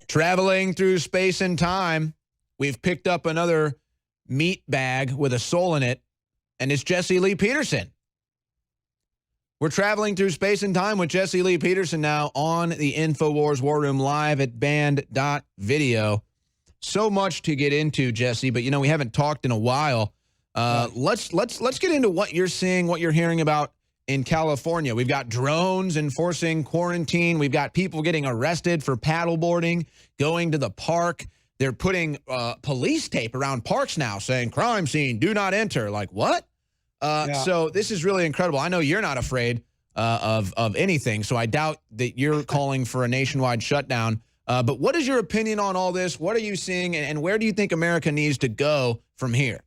Traveling through space and time, we've picked up another meat bag with a soul in it, and it's Jesse Lee Peterson. We're traveling through space and time with Jesse Lee Peterson now on the InfoWars War Room live at band.video. So much to get into, Jesse, but, we haven't talked in a while. Let's get into what you're seeing, what you're hearing about in California. We've got drones enforcing quarantine. We've got people getting arrested for paddleboarding, going to the park. They're putting police tape around parks now saying, crime scene, do not enter. Like, what? So this is really incredible. I know you're not afraid of anything, so I doubt that you're calling for a nationwide shutdown. But what is your opinion on all this? What are you seeing, and where do you think America needs to go from here?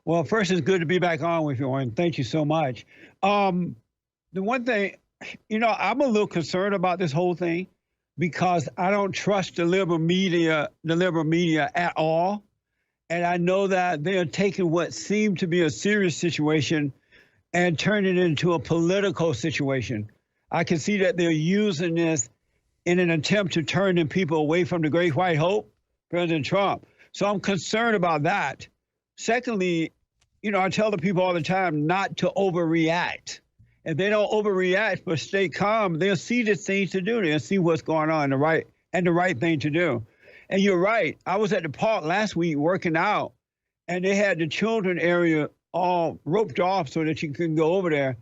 Well, first, it's good to be back on with you, Owen. Thank you so much. The one thing, I'm a little concerned about this whole thing because I don't trust the liberal media at all. And I know that they are taking what seemed to be a serious situation and turning it into a political situation. I can see that they're using this in an attempt to turn the people away from the great white hope, President Trump. So I'm concerned about that. Secondly, I tell the people all the time not to overreact. If they don't overreact but stay calm, they'll see the things to do. They'll see what's going on, the right thing to do. And you're right. I was at the park last week working out, and they had the children area all roped off so that you couldn't go over there.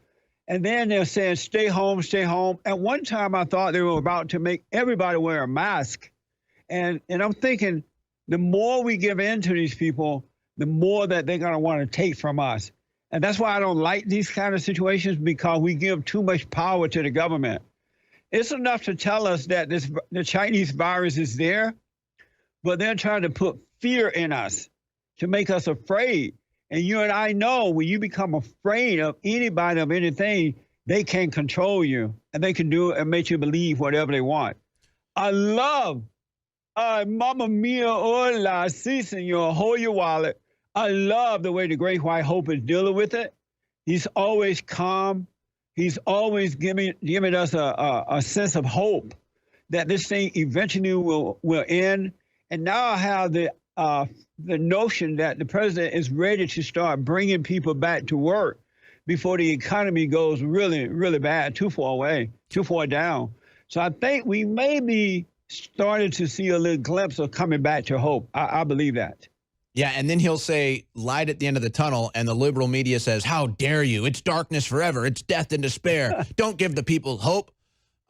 And then they're saying, stay home, stay home. At one time, I thought they were about to make everybody wear a mask. And I'm thinking, the more we give in to these people, the more that they're going to want to take from us. And that's why I don't like these kind of situations, because we give too much power to the government. It's enough to tell us that the Chinese virus is there, but they're trying to put fear in us to make us afraid. And you and I know when you become afraid of anybody, of anything, they can control you, and they can do it and make you believe whatever they want. I love, Mamma Mia, hola, si, senor, hold your wallet. I love the way the Great White Hope is dealing with it. He's always calm. He's always giving us a sense of hope that this thing eventually will end. And now I have the notion that the president is ready to start bringing people back to work before the economy goes really, really bad, too far down. So I think we may be starting to see a little glimpse of coming back to hope. I believe that. Yeah, and then he'll say light at the end of the tunnel, and the liberal media says, how dare you? It's darkness forever. It's death and despair. Don't give the people hope.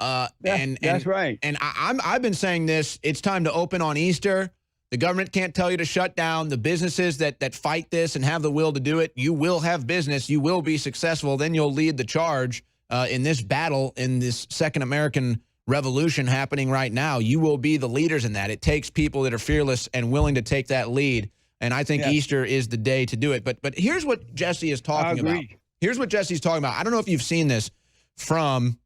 That's right. And I've been saying this. It's time to open on Easter. The government can't tell you to shut down. The businesses that fight this and have the will to do it, you will have business. You will be successful. Then you'll lead the charge in this battle, in this second American revolution happening right now. You will be the leaders in that. It takes people that are fearless and willing to take that lead. And I think Easter is the day to do it. But here's what Jesse is talking about. Here's what Jesse's talking about. I don't know if you've seen this from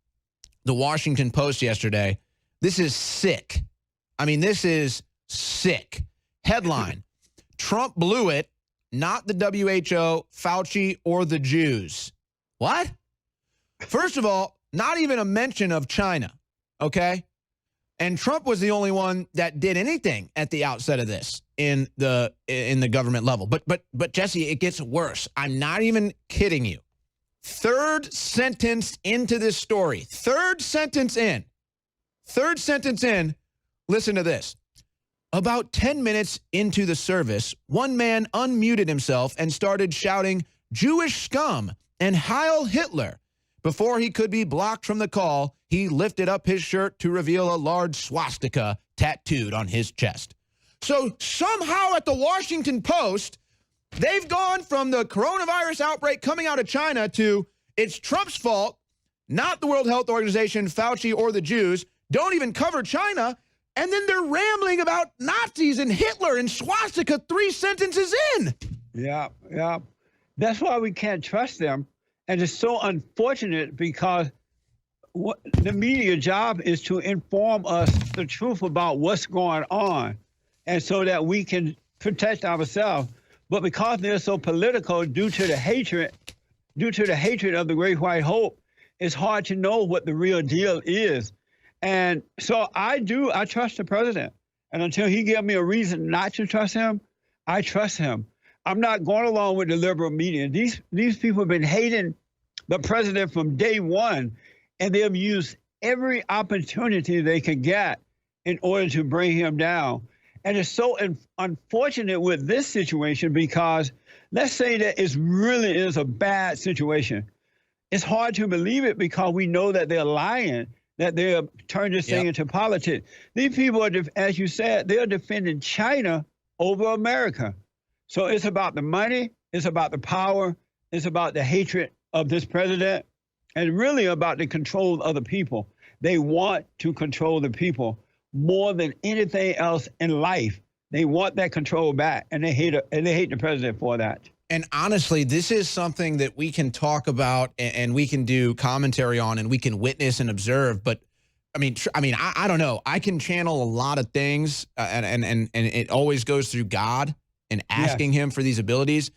the Washington Post yesterday. This is sick. I mean, this is sick. Headline, Trump blew it, not the WHO, Fauci, or the Jews. What? First of all, not even a mention of China, okay? And Trump was the only one that did anything at the outset of this in the government level. But Jesse, it gets worse. I'm not even kidding you. Third sentence into this story. Third sentence in. Listen to this. About 10 minutes into the service, one man unmuted himself and started shouting Jewish scum and Heil Hitler. Before he could be blocked from the call, he lifted up his shirt to reveal a large swastika tattooed on his chest. So somehow at the Washington Post, they've gone from the coronavirus outbreak coming out of China to it's Trump's fault, not the World Health Organization, Fauci, or the Jews. Don't even cover China. And then they're rambling about Nazis and Hitler and swastika 3 sentences in. Yeah. That's why we can't trust them. And it's so unfortunate because the media job is to inform us the truth about what's going on, and so that we can protect ourselves. But because they're so political due to the hatred of the Great White Hope, it's hard to know what the real deal is. And so I trust the president. And until he gives me a reason not to trust him, I trust him. I'm not going along with the liberal media. These people have been hating the president from day one, and they've used every opportunity they could get in order to bring him down. And it's so unfortunate with this situation because let's say that it really is a bad situation. It's hard to believe it because we know that they're lying, that they're turned this thing into politics. These people are, as you said, they're defending China over America. So it's about the money, it's about the power, it's about the hatred of this president, and really about the control of the people. They want to control the people more than anything else in life. They want that control back, and they hate the president for that. And honestly, this is something that we can talk about and we can do commentary on and we can witness and observe. But I mean, I don't know. I can channel a lot of things, and it always goes through God and asking him for these abilities.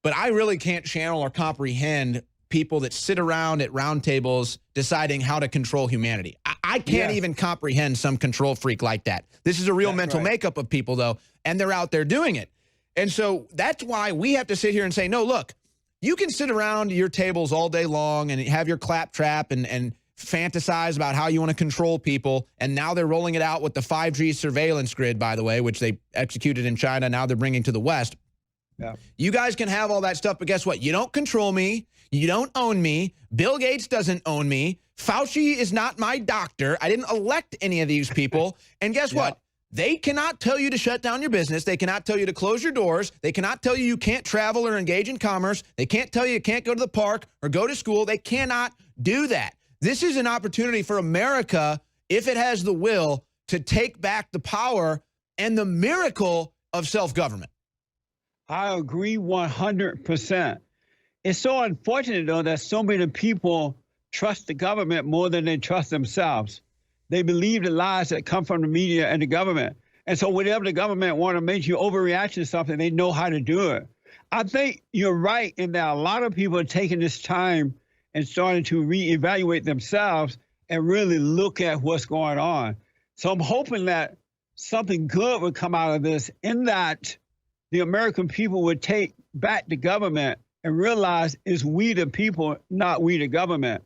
But I really can't channel or comprehend people that sit around at round tables deciding how to control humanity. I can't even comprehend some control freak like that. This is a real mental makeup of people, though, and they're out there doing it. And so that's why we have to sit here and say, no, look, you can sit around your tables all day long and have your claptrap and fantasize about how you want to control people. And now they're rolling it out with the 5G surveillance grid, by the way, which they executed in China. Now they're bringing to the West. Yeah. You guys can have all that stuff, but guess what? You don't control me. You don't own me. Bill Gates doesn't own me. Fauci is not my doctor. I didn't elect any of these people. And guess what? They cannot tell you to shut down your business. They cannot tell you to close your doors. They cannot tell you you can't travel or engage in commerce. They can't tell you can't go to the park or go to school. They cannot do that. This is an opportunity for America, if it has the will, to take back the power and the miracle of self-government. I agree 100%. It's so unfortunate, though, that so many people trust the government more than they trust themselves. They believe the lies that come from the media and the government. And so whenever the government want to make you overreact to something, they know how to do it. I think you're right in that a lot of people are taking this time and starting to reevaluate themselves and really look at what's going on. So I'm hoping that something good would come out of this, in that the American people would take back the government and realize it's we the people, not we the government.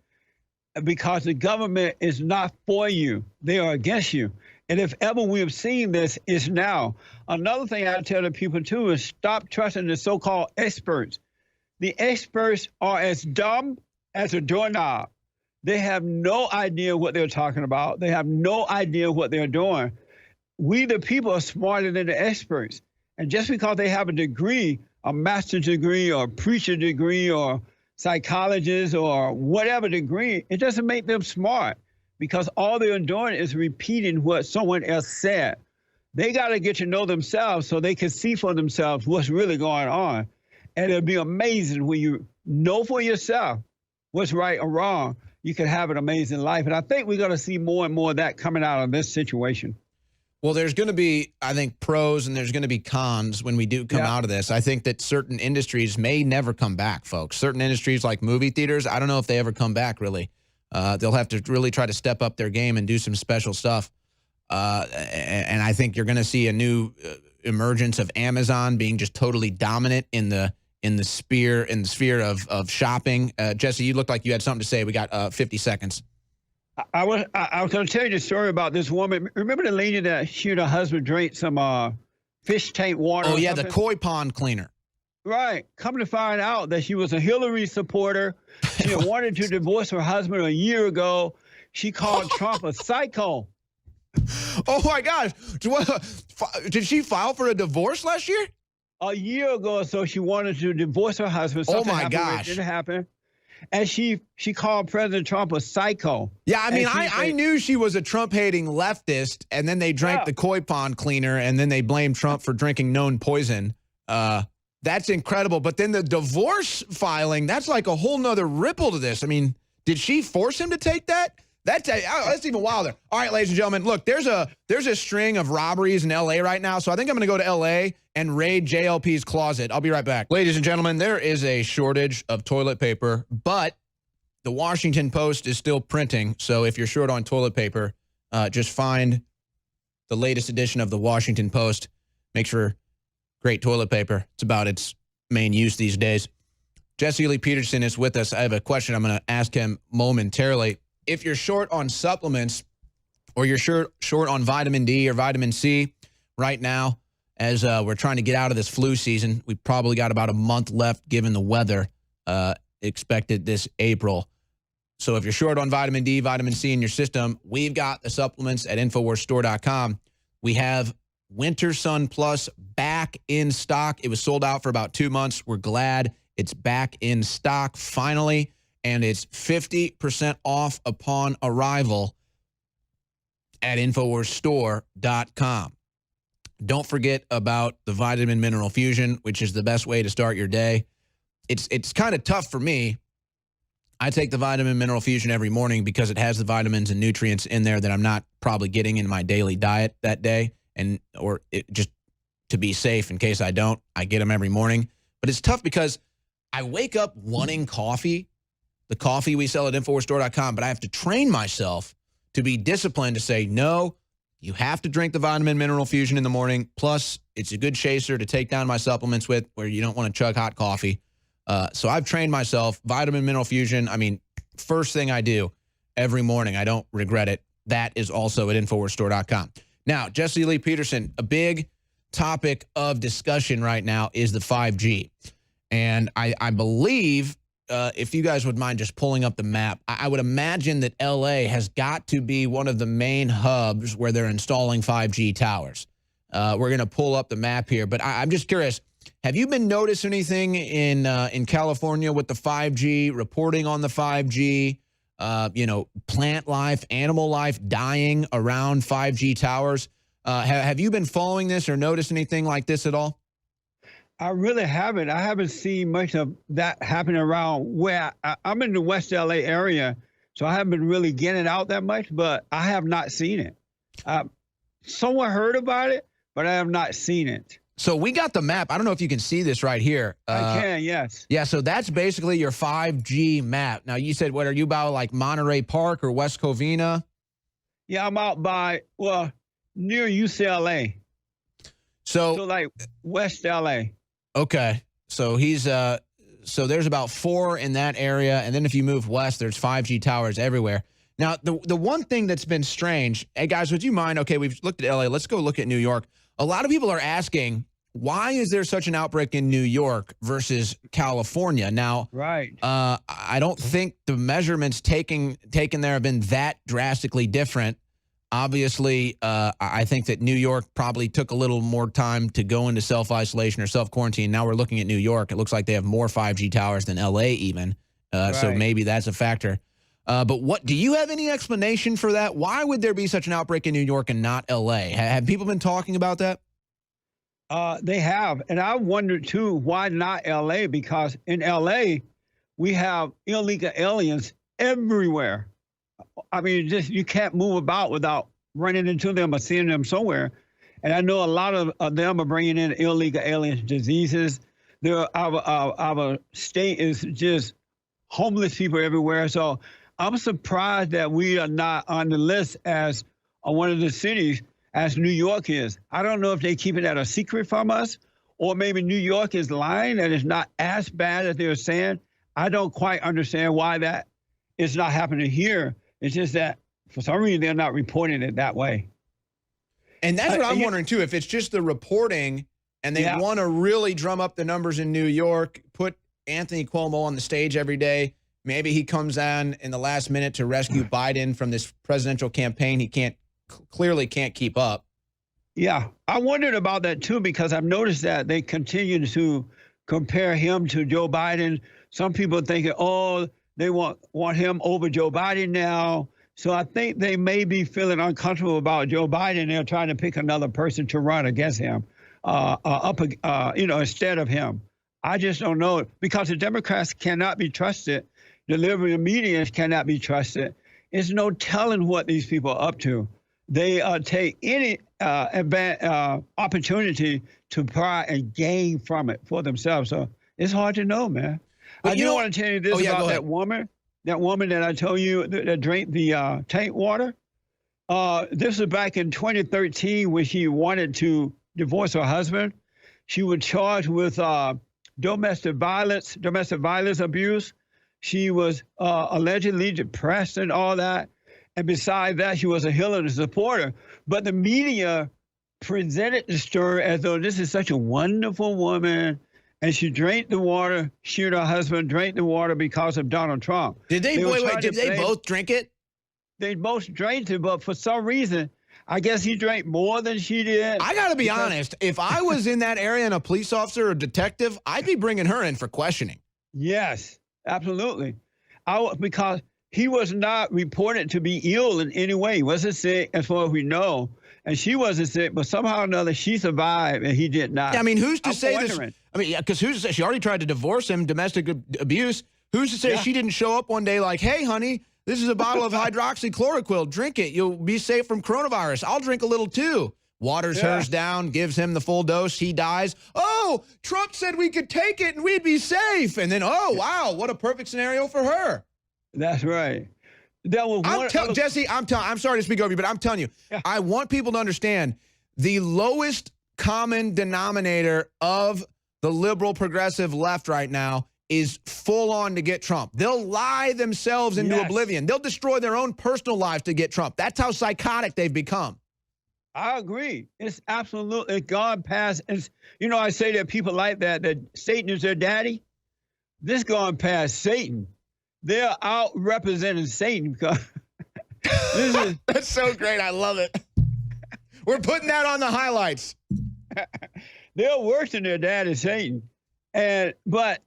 Because the government is not for you. They are against you. And if ever we have seen this, it's now. Another thing I tell the people, too, is stop trusting the so-called experts. The experts are as dumb as a doorknob. They have no idea what they're talking about. They have no idea what they're doing. We, the people, are smarter than the experts. And just because they have a degree, a master's degree or a preacher degree or psychologist or whatever degree, it doesn't make them smart, because all they're doing is repeating what someone else said. They got to get to know themselves so they can see for themselves what's really going on. And it'll be amazing when you know for yourself what's right or wrong. You can have an amazing life. And I think we're going to see more and more of that coming out of this situation. Well, there's going to be, I think, pros and there's going to be cons when we do come out of this. I think that certain industries may never come back, folks. Certain industries like movie theaters, I don't know if they ever come back, really. They'll have to really try to step up their game and do some special stuff. And I think you're going to see a new emergence of Amazon being just totally dominant in the sphere of shopping. Jesse, you looked like you had something to say. We got 50 seconds. I was going to tell you the story about this woman. Remember the lady that she and her husband drank some fish tank water? Oh, yeah, the koi pond cleaner. Right. Come to find out that she was a Hillary supporter. She had wanted to divorce her husband a year ago. She called Trump a psycho. Oh, my gosh. Did she file for a divorce last year? A year ago or so, she wanted to divorce her husband. Oh, my gosh. It didn't happen. And she called President Trump a psycho. Yeah, I mean, I knew she was a Trump-hating leftist, and then they drank the koi pond cleaner, and then they blamed Trump for drinking known poison. That's incredible. But then the divorce filing, that's like a whole nother ripple to this. I mean, did she force him to take that? That's even wilder. All right, ladies and gentlemen, look, there's a string of robberies in L.A. right now, so I think I'm going to go to L.A., and raid JLP's closet. I'll be right back. Ladies and gentlemen, there is a shortage of toilet paper, but the Washington Post is still printing. So if you're short on toilet paper, just find the latest edition of the Washington Post. Makes for great toilet paper. It's about its main use these days. Jesse Lee Peterson is with us. I have a question I'm going to ask him momentarily. If you're short on supplements or you're short on vitamin D or vitamin C right now, as we're trying to get out of this flu season, we probably got about a month left given the weather expected this April. So if you're short on vitamin D, vitamin C in your system, we've got the supplements at InfoWarsStore.com. We have Winter Sun Plus back in stock. It was sold out for about 2 months. We're glad it's back in stock finally, and it's 50% off upon arrival at InfoWarsStore.com. Don't forget about the Vitamin Mineral Fusion, which is the best way to start your day. It's kind of tough for me. I take the Vitamin Mineral Fusion every morning because it has the vitamins and nutrients in there that I'm not probably getting in my daily diet that day, or just to be safe in case I don't. I get them every morning. But it's tough because I wake up wanting coffee, the coffee we sell at InfoWarsStore.com, but I have to train myself to be disciplined to say, no, you have to drink the Vitamin Mineral Fusion in the morning. Plus, it's a good chaser to take down my supplements with where you don't want to chug hot coffee. So I've trained myself. Vitamin Mineral Fusion, first thing I do every morning. I don't regret it. That is also at InfoWarsStore.com. Now, Jesse Lee Peterson, a big topic of discussion right now is the 5G. And I believe, if you guys would mind just pulling up the map, I would imagine that L.A. has got to be one of the main hubs where they're installing 5G towers. We're going to pull up the map here, but I'm just curious. Have you been noticing anything in California with the 5G, reporting on the 5G, plant life, animal life dying around 5G towers? Have you been following this or noticed anything like this at all? I really haven't. I haven't seen much of that happening around where I'm in the West LA area, so I haven't been really getting out that much, but I have not seen it. Someone heard about it, but I have not seen it. So we got the map. I don't know if you can see this right here. I can, yes. Yeah, so that's basically your 5G map. Now, you said, what are you about, like Monterey Park or West Covina? Yeah, I'm out by, near UCLA. So like West LA. Okay. So so there's about 4 in that area. And then if you move west, there's 5G towers everywhere. Now, the one thing that's been strange, hey, guys, would you mind? Okay, we've looked at LA. Let's go look at New York. A lot of people are asking, why is there such an outbreak in New York versus California? Now, right. I don't think the measurements taken there have been that drastically different. Obviously, I think that New York probably took a little more time to go into self-isolation or self-quarantine. Now we're looking at New York. It looks like they have more 5G towers than L.A. even. Right. So maybe that's a factor. But do you have any explanation for that? Why would there be such an outbreak in New York and not L.A.? Have people been talking about that? They have. And I wondered, too, why not L.A.? Because in L.A., we have illegal aliens everywhere. You can't move about without running into them or seeing them somewhere. And I know a lot of them are bringing in illegal alien diseases. Our state is just homeless people everywhere. So I'm surprised that we are not on the list as one of the cities as New York is. I don't know if they keep it at a secret from us, or maybe New York is lying and it's not as bad as they're saying. I don't quite understand why that is not happening here. It's just that for some reason they're not reporting it that way. And that's what I'm wondering too, if it's just the reporting and they want to really drum up the numbers in New York, put Anthony Cuomo on the stage every day. Maybe he comes on in the last minute to rescue Biden from this presidential campaign he clearly can't keep up. Yeah, I wondered about that too, because I've noticed that they continue to compare him to Joe Biden. Some people thinking, oh, they want him over Joe Biden now. So I think they may be feeling uncomfortable about Joe Biden. They're trying to pick another person to run against him, instead of him. I just don't know, because the Democrats cannot be trusted. The liberal media cannot be trusted. There's no telling what these people are up to. They take any opportunity to try and gain from it for themselves. So it's hard to know, man. Well, I do want to tell you this about that woman that I told you that drank the tank water. This was back in 2013 when she wanted to divorce her husband. She was charged with domestic violence abuse. She was allegedly depressed and all that. And besides that, she was a Hillary supporter. But the media presented the story as though this is such a wonderful woman. And she drank the water. She and her husband drank the water because of Donald Trump. Did they both drink it? They both drank it, but for some reason, I guess he drank more than she did. I got to be honest. If I was in that area and a police officer or detective, I'd be bringing her in for questioning. Yes, absolutely. Because he was not reported to be ill in any way. He wasn't sick, as far as we know. And she wasn't sick, but somehow or another, she survived and he did not. Yeah, I mean, who's to say this? I mean, yeah, because who's to say she already tried to divorce him, domestic abuse. Who's to say she didn't show up one day like, hey, honey, this is a bottle of hydroxychloroquine. Drink it. You'll be safe from coronavirus. I'll drink a little too. Waters hers down, gives him the full dose. He dies. Oh, Trump said we could take it and we'd be safe. And then, oh, wow, what a perfect scenario for her. That's right. That was Jesse, I'm sorry to speak over you, but I'm telling you, I want people to understand the lowest common denominator of the liberal progressive left right now is full on to get Trump. They'll lie themselves into oblivion. They'll destroy their own personal lives to get Trump. That's how psychotic they've become. I agree. It's absolutely gone past. You know, I say that people like that Satan is their daddy. This gone past Satan. They're out representing Satan because this is that's so great. I love it. We're putting that on the highlights. They're worse than their daddy, Satan. But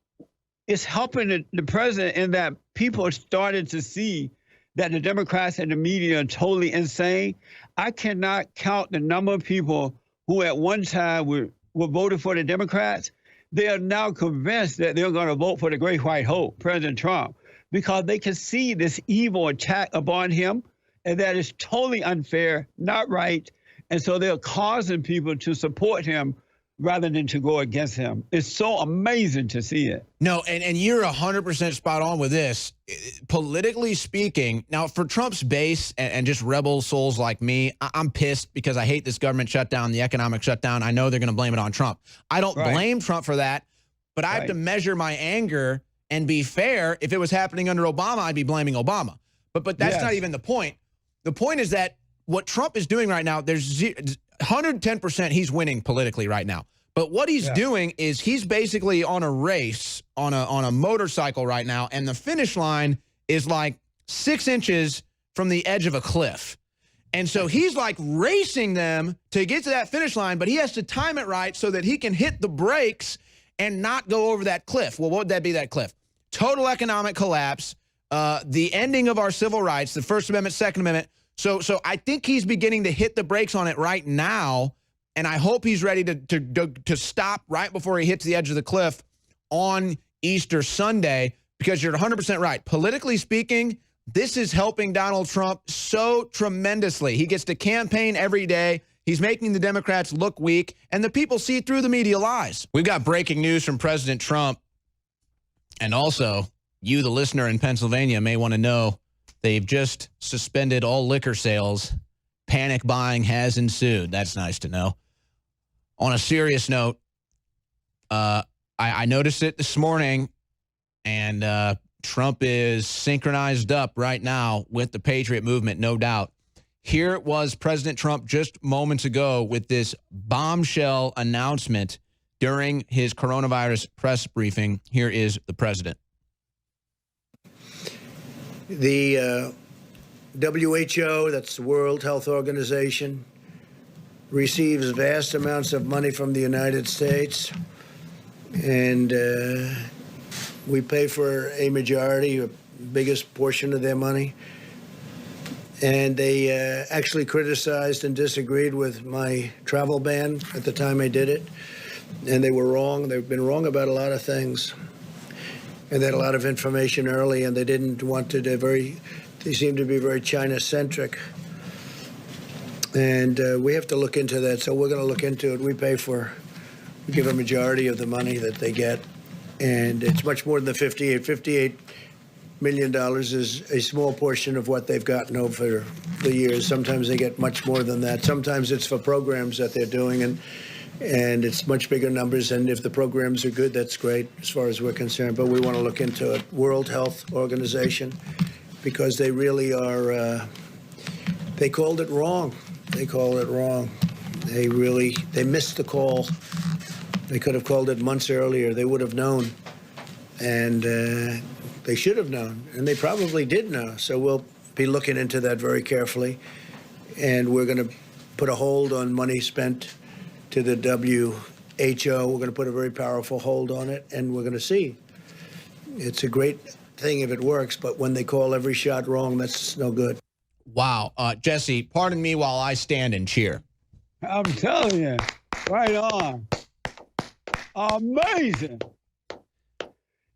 it's helping the president in that people are starting to see that the Democrats and the media are totally insane. I cannot count the number of people who at one time were voting for the Democrats. They are now convinced that they're going to vote for the great white hope, President Trump, because they can see this evil attack upon him, and that is totally unfair, not right. And so they're causing people to support him rather than to go against him. It's so amazing to see it. No, and you're 100% spot on with this. Politically speaking, now for Trump's base and just rebel souls like me, I'm pissed because I hate this government shutdown, the economic shutdown. I know they're going to blame it on Trump. I don't blame Trump for that, but I have to measure my anger and be fair. If it was happening under Obama, I'd be blaming Obama. But that's not even the point. The point is that what Trump is doing right now, there's 110% he's winning politically right now. But what he's doing is he's basically on a race on a motorcycle right now, and the finish line is like 6 inches from the edge of a cliff. And so he's like racing them to get to that finish line, but he has to time it right so that he can hit the brakes and not go over that cliff. Well, what would that be, that cliff? Total economic collapse, the ending of our civil rights, the First Amendment, Second Amendment. So I think he's beginning to hit the brakes on it right now, and I hope he's ready to stop right before he hits the edge of the cliff on Easter Sunday, because you're 100% right. Politically speaking, this is helping Donald Trump so tremendously. He gets to campaign every day. He's making the Democrats look weak, and the people see through the media lies. We've got breaking news from President Trump, and also you, the listener in Pennsylvania, may want to know they've just suspended all liquor sales. Panic buying has ensued. That's nice to know. On a serious note, I noticed it this morning, and Trump is synchronized up right now with the Patriot movement, no doubt. Here it was President Trump just moments ago with this bombshell announcement during his coronavirus press briefing. Here is the president. The WHO, that's the World Health Organization, receives vast amounts of money from the United States, and we pay for a majority, a biggest portion of their money. And they actually criticized and disagreed with my travel ban at the time I did it, and they were wrong. They've been wrong about a lot of things. And they had a lot of information early, and they didn't want to, they seem to be very China-centric. And we have to look into that, so we're going to look into it. We pay for give a majority of the money that they get. And it's much more than the $58 million is a small portion of what they've gotten over the years. Sometimes they get much more than that. Sometimes it's for programs that they're doing, and it's much bigger numbers. And if the programs are good, that's great as far as we're concerned. But we want to look into it. World Health Organization, because they really are, they called it wrong. They called it wrong. They missed the call. They could have called it months earlier. They would have known. And they should have known. And they probably did know. So we'll be looking into that very carefully. And we're going to put a hold on money spent to the WHO. We're going to put a very powerful hold on it. And we're going to see. It's a great thing if it works. But when they call every shot wrong, that's no good. Wow. Jesse, pardon me while I stand and cheer. I'm telling you, right on. Amazing.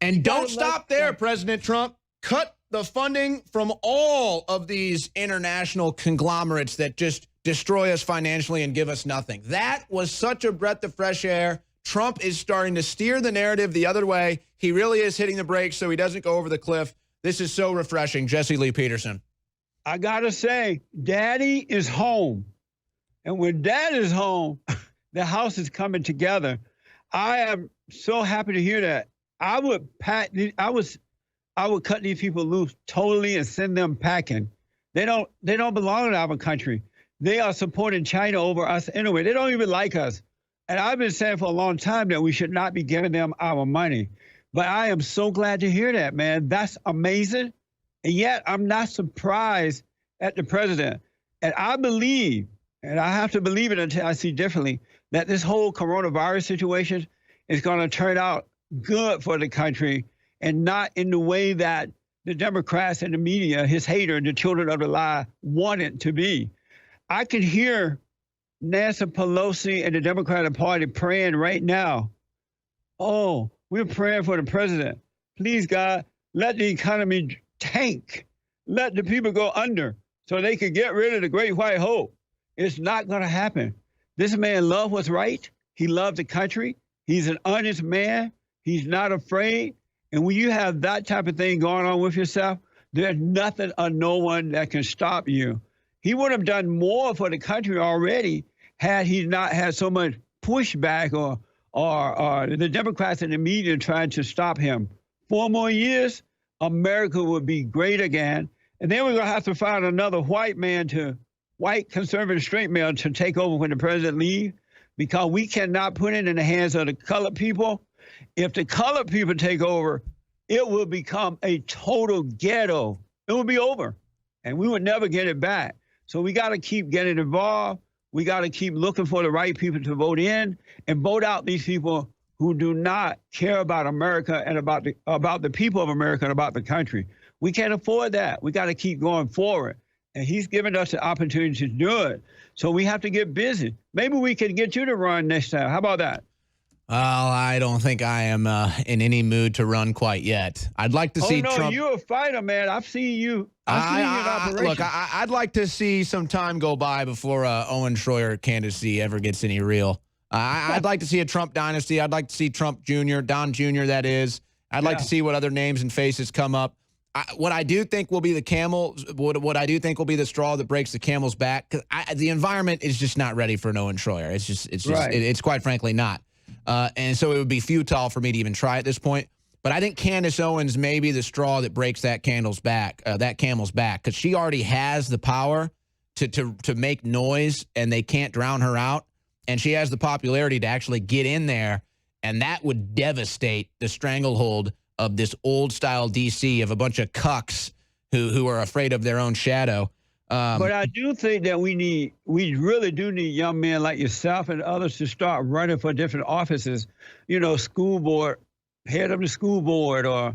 And don't stop there, President Trump. Cut the funding from all of these international conglomerates that just destroy us financially and give us nothing. That was such a breath of fresh air. Trump is starting to steer the narrative the other way. He really is hitting the brakes so he doesn't go over the cliff. This is so refreshing. Jesse Lee Peterson. I got to say, Daddy is home. And when Dad is home, the house is coming together. I am so happy to hear that. I would cut these people loose totally and send them packing. They don't belong in our country. They are supporting China over us anyway. They don't even like us. And I've been saying for a long time that we should not be giving them our money. But I am so glad to hear that, man. That's amazing. And yet I'm not surprised at the president. And I believe, and I have to believe it until I see differently, that this whole coronavirus situation is going to turn out good for the country and not in the way that the Democrats and the media, his hater, the children of the lie, want it to be. I can hear Nancy Pelosi and the Democratic Party praying right now. Oh, we're praying for the president. Please, God, let the economy tank. Let the people go under so they can get rid of the great white hope. It's not going to happen. This man loved what's right. He loved the country. He's an honest man. He's not afraid. And when you have that type of thing going on with yourself, there's nothing or no one that can stop you. He would have done more for the country already had he not had so much pushback or the Democrats and the media trying to stop him. 4 more years, America would be great again. And then we're going to have to find another white conservative straight male to take over when the president leaves, because we cannot put it in the hands of the colored people. If the colored people take over, it will become a total ghetto. It will be over, and we would never get it back. So we got to keep getting involved. We got to keep looking for the right people to vote in and vote out these people who do not care about America and about the people of America and about the country. We can't afford that. We got to keep going forward. And he's given us the opportunity to do it. So we have to get busy. Maybe we can get you to run next time. How about that? Well, I don't think I am in any mood to run quite yet. I'd like to see Trump. Oh, no, you're a fighter, man. I've seen you. I've seen you in operation. Look, I'd like to see some time go by before Owen Shroyer candidacy ever gets any real. I'd like to see a Trump dynasty. I'd like to see Trump Jr., Don Jr., that is. I'd like to see what other names and faces come up. What I do think will be what I do think will be the straw that breaks the camel's back, because the environment is just not ready for an Owen Shroyer. It's quite frankly not. And so it would be futile for me to even try at this point. But I think Candace Owens may be the straw that breaks that camel's back, because she already has the power to make noise, and they can't drown her out. And she has the popularity to actually get in there, and that would devastate the stranglehold of this old-style D.C. of a bunch of cucks who are afraid of their own shadow. But I do think that we really do need young men like yourself and others to start running for different offices. You know, school board, head of the school board, or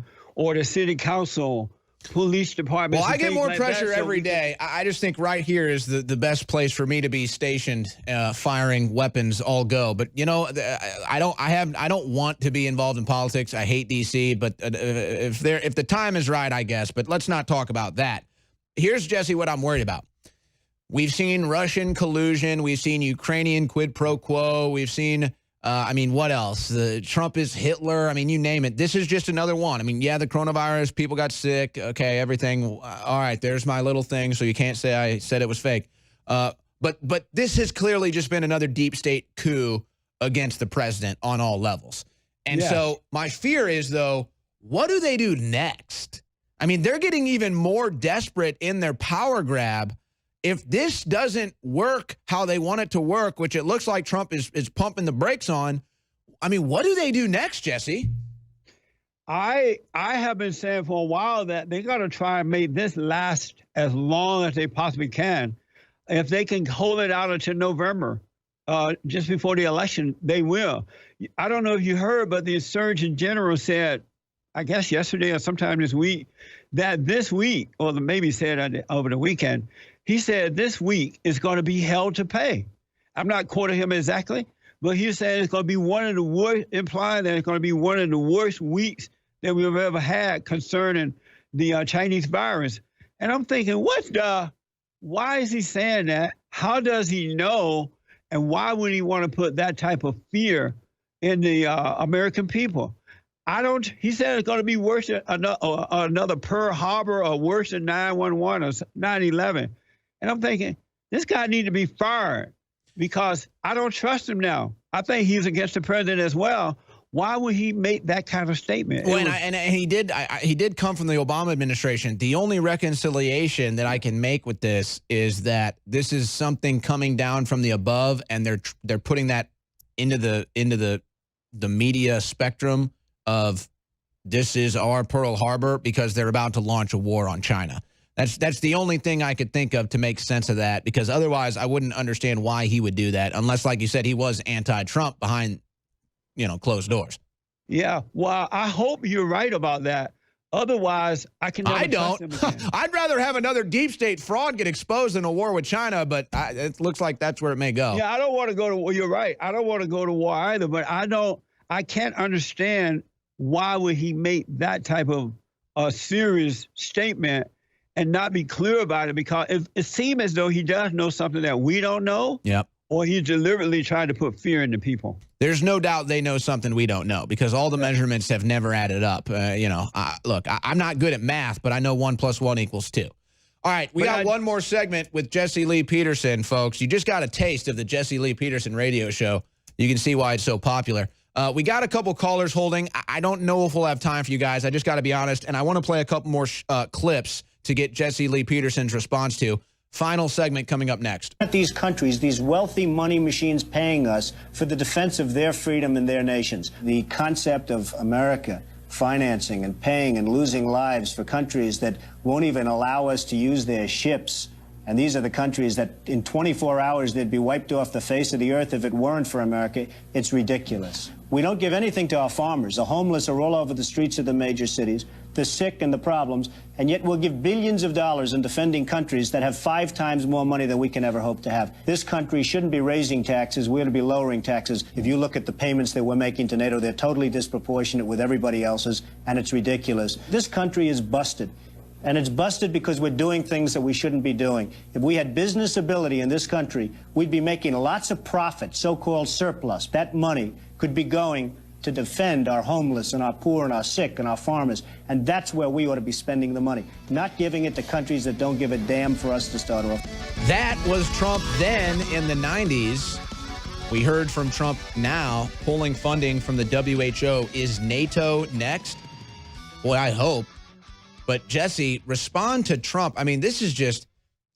the city council, police department. Well, I get more pressure every day. I just think right here is the best place for me to be stationed, firing weapons all go. But you know, I don't want to be involved in politics. I hate DC, but if the time is right, I guess. But let's not talk about that. Here's, Jesse, what I'm worried about. We've seen Russian collusion. We've seen Ukrainian quid pro quo. We've seen I mean, what else? Trump is Hitler. I mean, you name it. This is just another one. I mean, yeah, the coronavirus, people got sick. Okay, everything. All right, there's my little thing, so you can't say I said it was fake. But this has clearly just been another deep state coup against the president on all levels. And so my fear is, though, what do they do next? I mean, they're getting even more desperate in their power grab. If this doesn't work how they want it to work, which it looks like Trump is pumping the brakes on, I mean, what do they do next, Jesse? I have been saying for a while that they got to try and make this last as long as they possibly can. If they can hold it out until November, just before the election, they will. I don't know if you heard, but the Surgeon General said, I guess yesterday or sometime this week, that this week, or maybe said over the weekend, he said this week is going to be hell to pay. I'm not quoting him exactly, but he said it's going to be one of the worst, implying that it's going to be one of the worst weeks that we've ever had concerning the Chinese virus. And I'm thinking, why is he saying that? How does he know? And why would he want to put that type of fear in the American people? He said it's going to be worse than another Pearl Harbor or worse than 9/11 or 9/11. And I'm thinking, this guy needs to be fired because I don't trust him now. I think he's against the president as well. Why would he make that kind of statement? Well, and he did come from the Obama administration. The only reconciliation that I can make with this is that this is something coming down from the above, and they're putting that into the media spectrum of this is our Pearl Harbor because they're about to launch a war on China. That's the only thing I could think of to make sense of that, because otherwise I wouldn't understand why he would do that unless, like you said, he was anti-Trump behind, closed doors. Yeah, well, I hope you're right about that. Otherwise, I can never trust him again. I'd rather have another deep state fraud get exposed in a war with China, but it looks like that's where it may go. Yeah, I don't want to go to war. You're right. I don't want to go to war either, but I can't understand why would he make that type of a serious statement and not be clear about it, because it seems as though he does know something that we don't know. Yep. Or he's deliberately trying to put fear into people. There's no doubt they know something we don't know, because all the measurements have never added up. Look, I'm not good at math, but I know 1 + 1 = 2. All right, we got one more segment with Jesse Lee Peterson, folks. You just got a taste of the Jesse Lee Peterson radio show. You can see why it's so popular. We got a couple callers holding. I don't know if we'll have time for you guys. I just got to be honest, and I want to play a couple more clips to get Jesse Lee Peterson's response to. Final segment coming up next. These countries, these wealthy money machines paying us for the defense of their freedom and their nations. The concept of America financing and paying and losing lives for countries that won't even allow us to use their ships. And these are the countries that in 24 hours they'd be wiped off the face of the earth if it weren't for America. It's ridiculous. We don't give anything to our farmers. The homeless are all over the streets of the major cities, the sick and the problems, and yet we'll give billions of dollars in defending countries that have 5 times more money than we can ever hope to have. This country shouldn't be raising taxes. We ought to be lowering taxes. If you look at the payments that we're making to NATO, they're totally disproportionate with everybody else's, and it's ridiculous. This country is busted. And it's busted because we're doing things that we shouldn't be doing. If we had business ability in this country, we'd be making lots of profit, so-called surplus. That money could be going to defend our homeless and our poor and our sick and our farmers. And that's where we ought to be spending the money, not giving it to countries that don't give a damn for us to start off. That was Trump then in the 90s. We heard from Trump now, pulling funding from the WHO. Is NATO next? Boy, I hope. But Jesse, respond to Trump. I mean, this is just,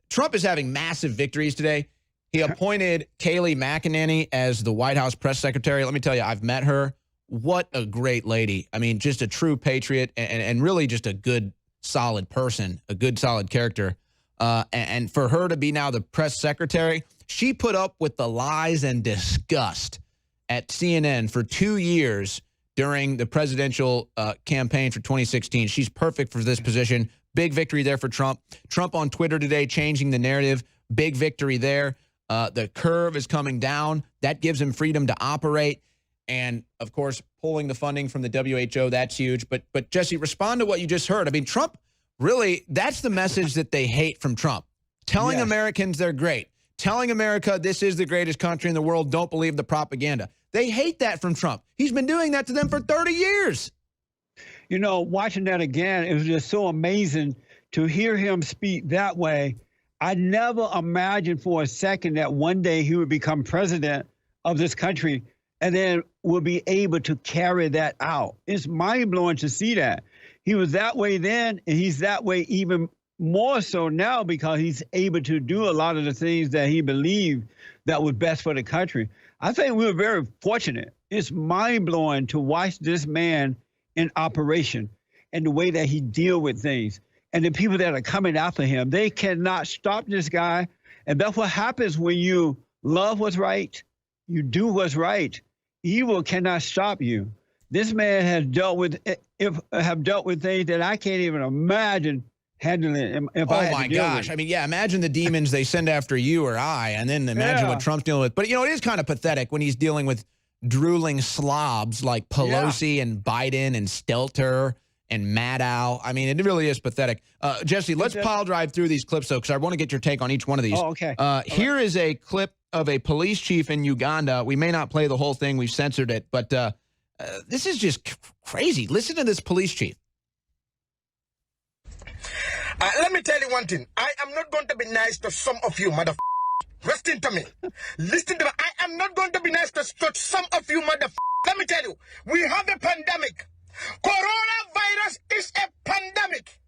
Trump is having massive victories today. He appointed Kayleigh McEnany as the White House press secretary. Let me tell you, I've met her. What a great lady. I mean, just a true patriot and really just a good, solid person, a good, solid character. And for her to be now the press secretary, she put up with the lies and disgust at CNN for 2 years during the presidential campaign for 2016. She's perfect for this position. Big victory there for Trump. Trump on Twitter today changing the narrative. Big victory there. The curve is coming down. That gives him freedom to operate. And, of course, pulling the funding from the WHO, that's huge. But Jesse, respond to what you just heard. I mean, Trump, really, that's the message that they hate from Trump. Telling Americans they're great. Telling America this is the greatest country in the world. Don't believe the propaganda. They hate that from Trump. He's been doing that to them for 30 years. You know, watching that again, it was just so amazing to hear him speak that way. I never imagined for a second that one day he would become president of this country and then will be able to carry that out. It's mind-blowing to see that. He was that way then, and he's that way even more so now because he's able to do a lot of the things that he believed that was best for the country. I think we were very fortunate. It's mind-blowing to watch this man in operation and the way that he deals with things. And the people that are coming after him, they cannot stop this guy. And that's what happens when you love what's right, you do what's right. Evil cannot stop you. This man has dealt with things that I can't even imagine handling. If oh I had my to deal gosh! with. I mean, yeah. Imagine the demons they send after you or I, and then imagine what Trump's dealing with. But you know, it is kind of pathetic when he's dealing with drooling slobs like Pelosi and Biden and Stelter and Maddow. I mean, it really is pathetic. Jesse, let's pile drive through these clips, though, because I want to get your take on each one of these. Oh, okay. Here is a clip of a police chief in Uganda. We may not play the whole thing. We've censored it. But this is just crazy. Listen to this police chief. Let me tell you one thing. I am not going to be nice to some of you, motherfuckers. Listen to me. Listen to me. I am not going to be nice to some of you, motherfuckers. Let me tell you. We have a pandemic. Coronavirus is a pandemic.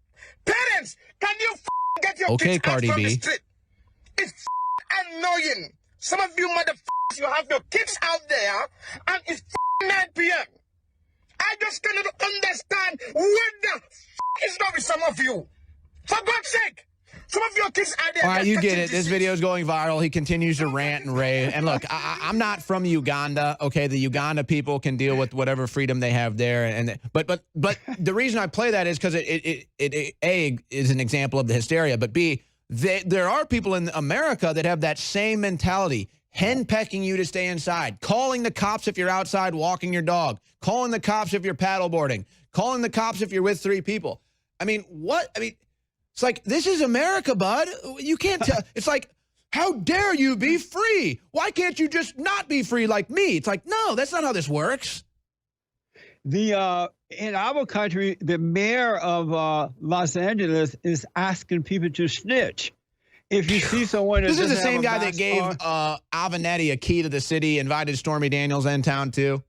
Parents, can you get your kids Cardi out from B. the street? It's annoying. Some of you motherfuckers, you have your kids out there, and it's 9 p.m. I just cannot understand what the is wrong with some of you. For God's sake. Some of your kids are there. All right, you get it. This video is going viral. He continues to rant and rave. And look, I'm not from Uganda. Okay, the Uganda people can deal with whatever freedom they have there. But the reason I play that is because it A, is an example of the hysteria, but B, there are people in America that have that same mentality, henpecking you to stay inside, calling the cops if you're outside walking your dog, calling the cops if you're paddleboarding, calling the cops if you're with 3 people. I mean, what? I mean, it's like, this is America, bud. You can't tell. It's like, how dare you be free? Why can't you just not be free like me? It's like, no, that's not how this works. In our country, the mayor of Los Angeles is asking people to snitch. If you see someone, this is the same guy that gave Avenatti a key to the city, invited Stormy Daniels in town too.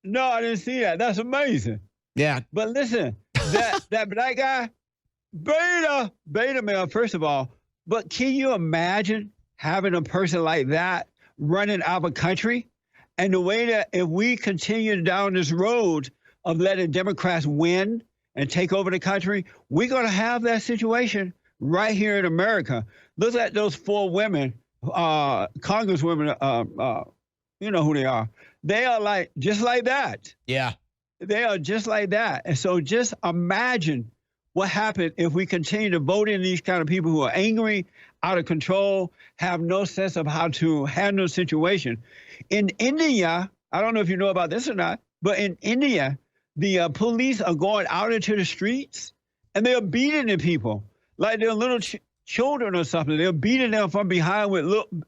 No, I didn't see that. That's amazing. Yeah, but listen, that black guy. Beta male, first of all. But can you imagine having a person like that running our country? And the way that if we continue down this road of letting Democrats win and take over the country, we're going to have that situation right here in America. Look at those 4 women, congresswomen, you know who they are. They are just like that. Yeah. They are just like that. And so just imagine what happened if we continue to vote in these kind of people who are angry, out of control, have no sense of how to handle the situation. In India, I don't know if you know about this or not, but in India, the police are going out into the streets and they're beating the people like they're little children or something. They're beating them from behind with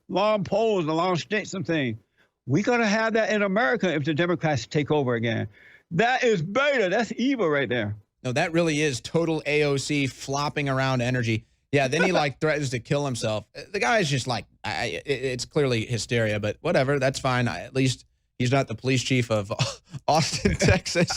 long poles and long sticks and things. We're going to have that in America if the Democrats take over again. That is beta. That's evil right there. No, that really is total AOC flopping around energy. Yeah, then he threatens to kill himself. The guy's just it's clearly hysteria, but whatever, that's fine. At least he's not the police chief of Austin, Texas.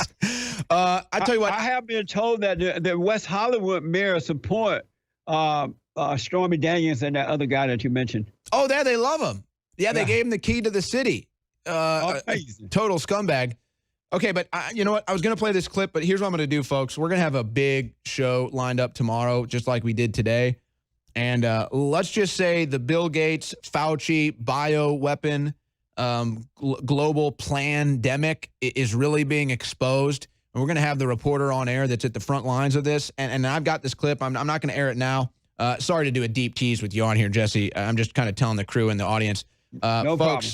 I tell you what. I have been told that the West Hollywood mayor support Stormy Daniels and that other guy that you mentioned. Oh, they love him. Yeah, they gave him the key to the city. Total scumbag. Okay, but you know what? I was going to play this clip, but here's what I'm going to do, folks. We're going to have a big show lined up tomorrow, just like we did today. And let's just say the Bill Gates, Fauci, bioweapon, global pandemic is really being exposed. And we're going to have the reporter on air that's at the front lines of this. And I've got this clip. I'm not going to air it now. Sorry to do a deep tease with you on here, Jesse. I'm just kind of telling the crew and the audience. No folks, problem.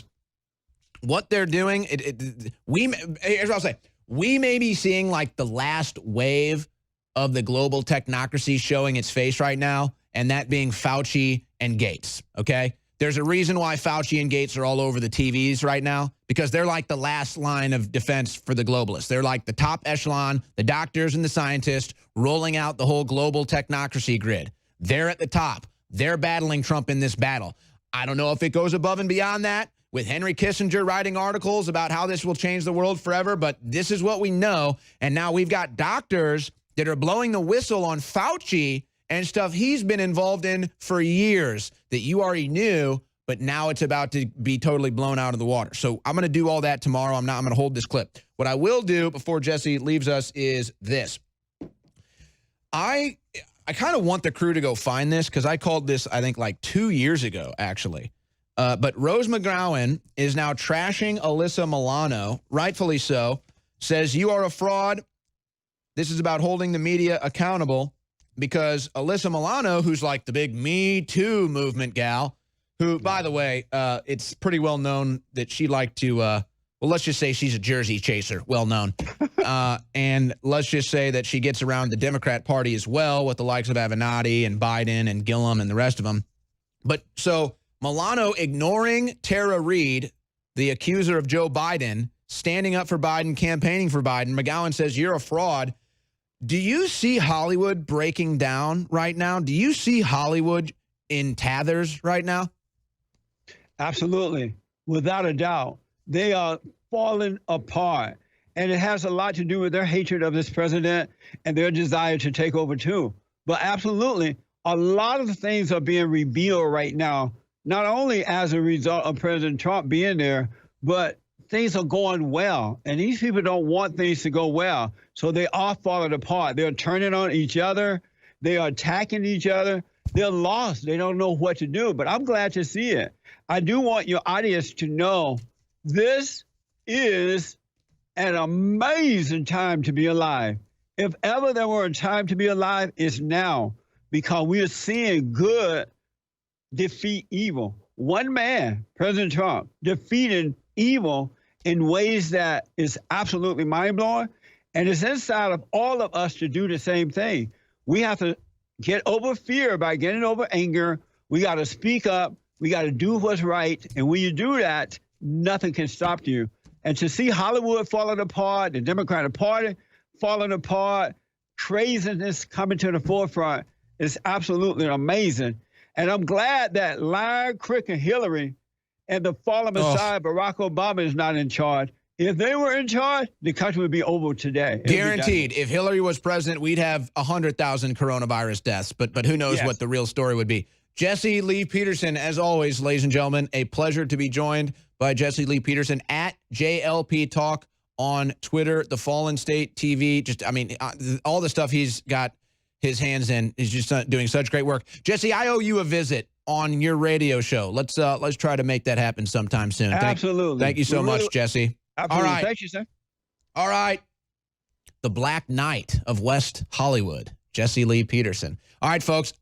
What they're doing, here's what I'll say. We may be seeing the last wave of the global technocracy showing its face right now, and that being Fauci and Gates, okay? There's a reason why Fauci and Gates are all over the TVs right now, because they're like the last line of defense for the globalists. They're like the top echelon, the doctors and the scientists rolling out the whole global technocracy grid. They're at the top. They're battling Trump in this battle. I don't know if it goes above and beyond that, with Henry Kissinger writing articles about how this will change the world forever, but this is what we know. And now we've got doctors that are blowing the whistle on Fauci and stuff he's been involved in for years that you already knew, but now it's about to be totally blown out of the water. So I'm going to do all that tomorrow. I'm going to hold this clip. What I will do before Jesse leaves us is this. I kind of want the crew to go find this, because I called this, I think, like 2 years ago, actually. But Rose McGowan is now trashing Alyssa Milano, rightfully so, says you are a fraud. This is about holding the media accountable, because Alyssa Milano, who's like the big Me Too movement gal, who, by the way, it's pretty well known that she liked to, well, let's just say she's a jersey chaser, well known. And let's just say that she gets around the Democrat Party as well, with the likes of Avenatti and Biden and Gillum and the rest of them. But so Milano ignoring Tara Reid, the accuser of Joe Biden, standing up for Biden, campaigning for Biden. McGowan says, you're a fraud. Do you see Hollywood breaking down right now? Do you see Hollywood in tatters right now? Absolutely. Without a doubt. They are falling apart. And it has a lot to do with their hatred of this president and their desire to take over too. But absolutely, a lot of things are being revealed right now, not only as a result of President Trump being there, but things are going well. And these people don't want things to go well. So they are falling apart. They're turning on each other. They are attacking each other. They're lost. They don't know what to do. But I'm glad to see it. I do want your audience to know this is an amazing time to be alive. If ever there were a time to be alive, it's now, because we are seeing good defeat evil. One man, President Trump, defeating evil in ways that is absolutely mind-blowing. And it's inside of all of us to do the same thing. We have to get over fear by getting over anger. We got to speak up. We got to do what's right. And when you do that, nothing can stop you. And to see Hollywood falling apart, the Democratic Party falling apart, craziness coming to the forefront is absolutely amazing. And I'm glad that Larry, Crick, and Hillary and the fallen Messiah, Barack Obama, is not in charge. If they were in charge, the country would be over today. Guaranteed. If Hillary was president, we'd have 100,000 coronavirus deaths. But who knows what the real story would be. Jesse Lee Peterson, as always, ladies and gentlemen, a pleasure to be joined by Jesse Lee Peterson at JLP Talk on Twitter, the Fallen State TV. Just, I mean, all the stuff he's got his hands in. He's just doing such great work. Jesse, I owe you a visit on your radio show. Let's try to make that happen sometime soon. Absolutely. Thank you so much, Jesse. Absolutely. All right. Thank you, sir. All right. The Black Knight of West Hollywood, Jesse Lee Peterson. All right, folks.